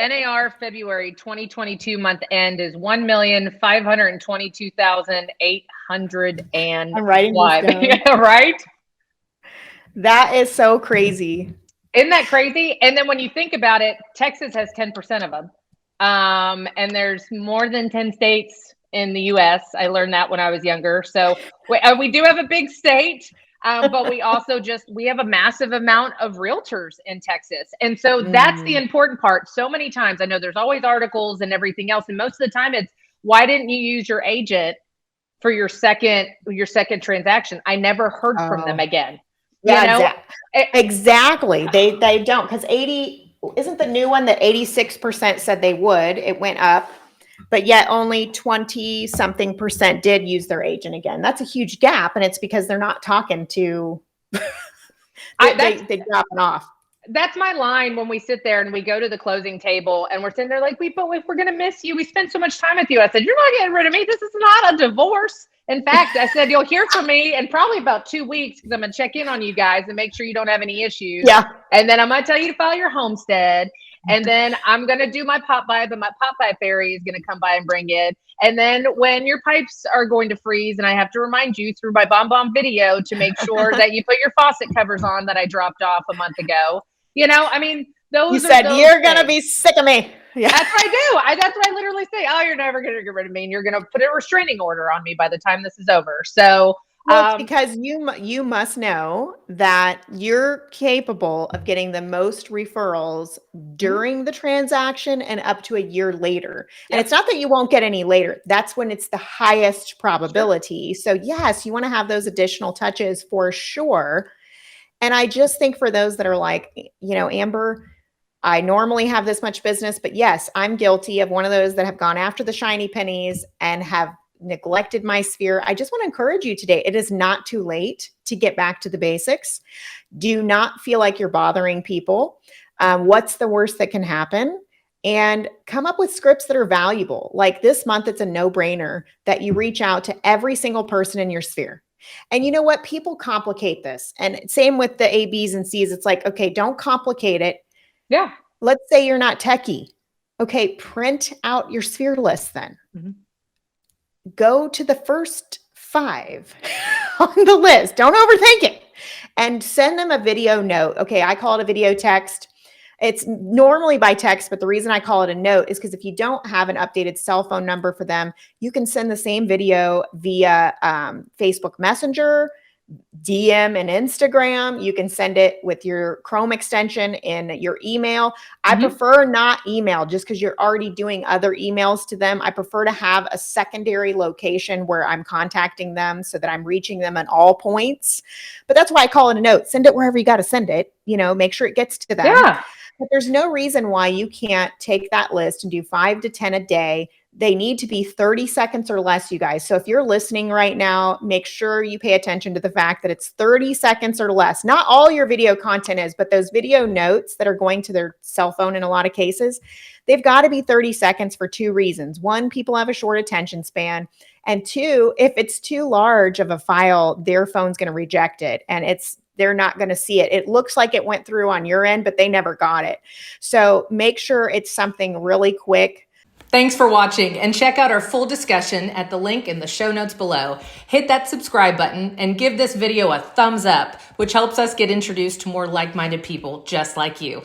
NAR February 2022 month end is 1,522,805. I'm writing this down. Right? That is so crazy. Isn't that crazy? And then when you think about it, Texas has 10% of them. And there's more than 10 states in the US. I learned that when I was younger. So we do have a big state, but we also we have a massive amount of realtors in Texas. And so that's the important part. So many times, I know there's always articles and everything else. And most of the time it's, why didn't you use your agent for your second transaction? I never heard from them again. Yeah, exactly. They don't, because 80 isn't the new one that 86% said they would. It went up, but yet only 20 something percent did use their agent again. That's a huge gap, and it's because they're not talking to. They dropping off. That's my line when we sit there and we go to the closing table and we're sitting there like, but if we're gonna miss you, we spent so much time with you. I said, you're not getting rid of me. This is not a divorce. In fact, I said, you'll hear from me in probably about 2 weeks, because I'm gonna check in on you guys and make sure you don't have any issues. Yeah. And then I'm gonna tell you to file your homestead. And then I'm gonna do my pop by, but my pop by fairy is gonna come by and bring it. And then when your pipes are going to freeze, and I have to remind you through my bomb video to make sure that you put your faucet covers on that I dropped off a month ago. I mean, you said you're going to be sick of me. Yeah. That's what I do. That's what I literally say. Oh, you're never going to get rid of me, and you're going to put a restraining order on me by the time this is over. So, well, because you must know that you're capable of getting the most referrals during the transaction and up to a year later. Yep. And it's not that you won't get any later. That's when it's the highest probability. Sure. So yes, you want to have those additional touches for sure. And I just think for those that are like, Amber, I normally have this much business, but yes, I'm guilty of one of those that have gone after the shiny pennies and have neglected my sphere. I just want to encourage you today. It is not too late to get back to the basics. Do not feel like you're bothering people. What's the worst that can happen? And come up with scripts that are valuable. Like this month, it's a no-brainer that you reach out to every single person in your sphere. And you know what? People complicate this. And same with the A, Bs, and Cs. It's like, okay, don't complicate it. Yeah. Let's say you're not techie. Okay, print out your sphere list then. Mm-hmm. Go to the first 5 on the list. Don't overthink it. And send them a video note. Okay, I call it a video text. It's normally by text, but the reason I call it a note is because if you don't have an updated cell phone number for them, you can send the same video via Facebook Messenger, DM and Instagram. You can send it with your Chrome extension in your email. I prefer not email just because you're already doing other emails to them. I prefer to have a secondary location where I'm contacting them so that I'm reaching them at all points. But that's why I call it a note. Send it wherever you got to send it. Make sure it gets to them. Yeah. But there's no reason why you can't take that list and do 5 to 10 a day. They need to be 30 seconds or less, you guys. So if you're listening right now, make sure you pay attention to the fact that it's 30 seconds or less. Not all your video content is, but those video notes that are going to their cell phone in a lot of cases, they've got to be 30 seconds for 2 reasons. 1, people have a short attention span. And 2, if it's too large of a file, their phone's going to reject it. And they're not going to see it. It looks like it went through on your end, but they never got it. So make sure it's something really quick. Thanks for watching, and check out our full discussion at the link in the show notes below. Hit that subscribe button and give this video a thumbs up, which helps us get introduced to more like-minded people just like you.